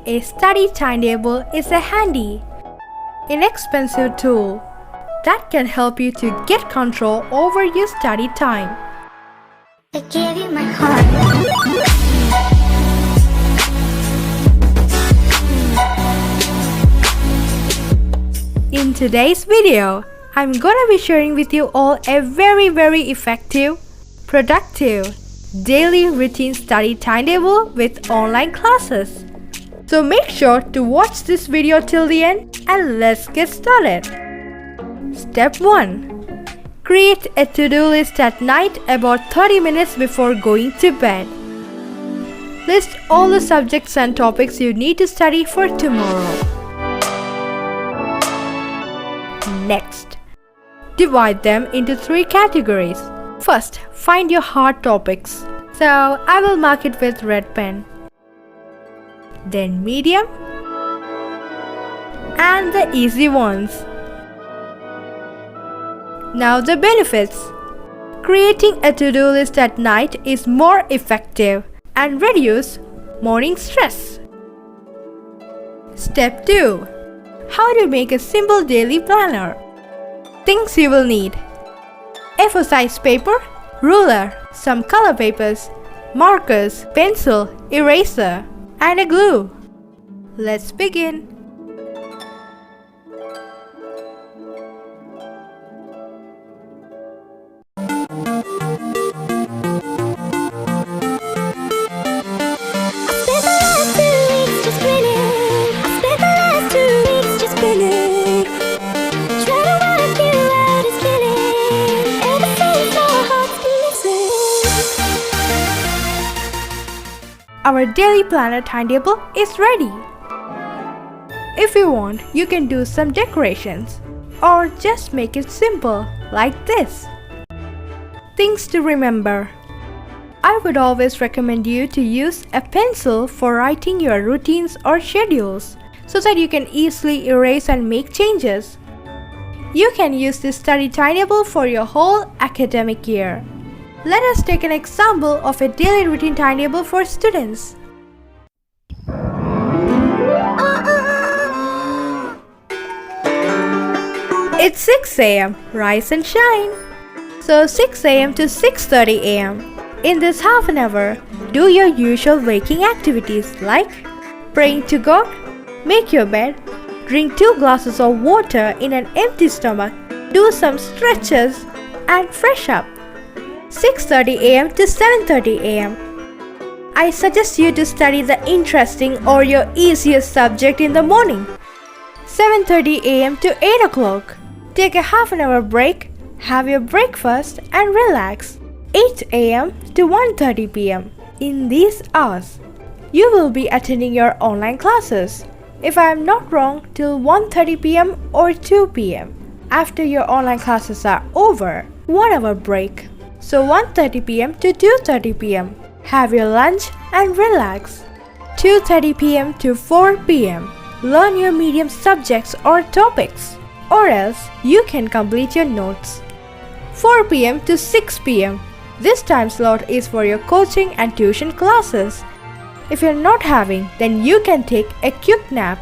A study timetable is a handy, inexpensive tool that can help you to get control over your study time. I gave you my heart. In today's video, I'm gonna be sharing with you all a very effective, productive, daily routine study timetable with online classes. So make sure to watch this video till the end and let's get started. Step 1. Create a to-do list at night about 30 minutes before going to bed. List all the subjects and topics you need to study for tomorrow. Next, divide them into 3 categories. First, find your hard topics. So, I will mark it with red pen. Then medium and the easy ones. Now the benefits. Creating a to-do list at night is more effective and reduce morning stress. Step 2. How to make a simple daily planner. Things you will need: A4 size paper, ruler, some color papers, markers, pencil, eraser, and a glue. Let's begin. Our daily planner timetable is ready. If you want, you can do some decorations or just make it simple like this. Things to remember. I would always recommend you to use a pencil for writing your routines or schedules so that you can easily erase and make changes. You can use this study timetable for your whole academic year. Let us take an example of a daily routine timetable for students. It's 6 a.m. Rise and shine. So 6 a.m. to 6:30 a.m. In this half an hour, do your usual waking activities like praying to God, make your bed, drink 2 glasses of water in an empty stomach, do some stretches, and fresh up. 6:30 a.m. to 7:30 a.m. I suggest you to study the interesting or your easiest subject in the morning. 7:30 a.m. to 8 o'clock. Take a half an hour break, have your breakfast and relax. 8 a.m. to 1:30 p.m. In these hours, you will be attending your online classes. If I am not wrong, till 1:30 p.m. or 2 p.m. After your online classes are over, 1 hour break. So 1:30 p.m. to 2:30 p.m. Have your lunch and relax. 2:30 p.m. to 4 p.m. Learn your medium subjects or topics, or else you can complete your notes. 4 p.m. to 6 p.m. This time slot is for your coaching and tuition classes. If you're not having, then you can take a quick nap.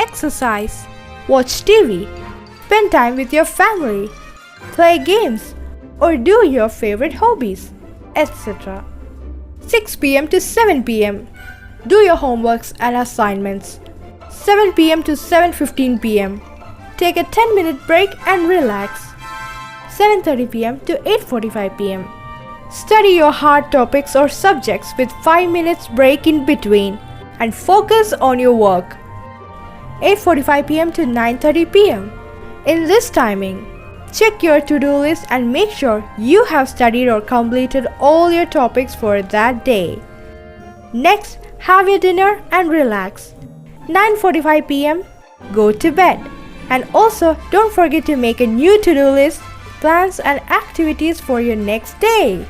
Exercise, watch TV, spend time with your family, play games, or do your favorite hobbies, etc. 6 p.m. to 7 p.m. Do your homeworks and assignments. 7 p.m. to 7:15 p.m. Take a 10-minute break and relax. 7:30 p.m. to 8:45 p.m. Study your hard topics or subjects with 5 minutes break in between and focus on your work. 8:45 p.m. to 9:30 p.m. In this timing, check your to-do list and make sure you have studied or completed all your topics for that day. Next, have your dinner and relax. 9:45 p.m. Go to bed. And also, don't forget to make a new to-do list, plans and activities for your next day.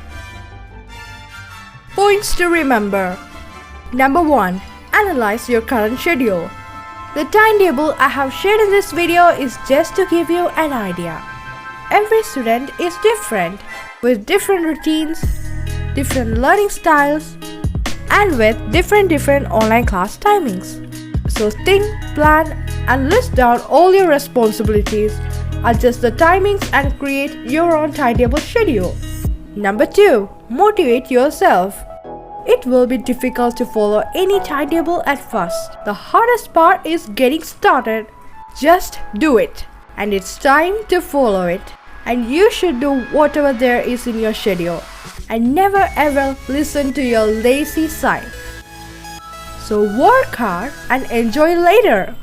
Points to remember. Number 1. Analyze your current schedule. The timetable I have shared in this video is just to give you an idea. Every student is different, with different routines, different learning styles, and with different online class timings. So think, plan and list down all your responsibilities, adjust the timings and create your own timetable schedule. Number 2. Motivate yourself. It will be difficult to follow any timetable at first. The hardest part is getting started. Just do it. And it's time to follow it. And you should do whatever there is in your schedule. And never ever listen to your lazy side. So work hard and enjoy later.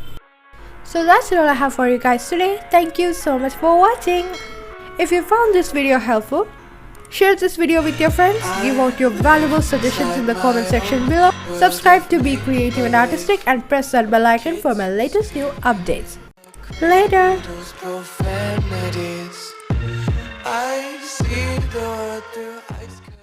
So that's all I have for you guys today. Thank you so much for watching. If you found this video helpful, share this video with your friends, give out your valuable suggestions in the comment section below, subscribe to Be Creative and Artistic and press that bell icon for my latest new updates. Later! I see the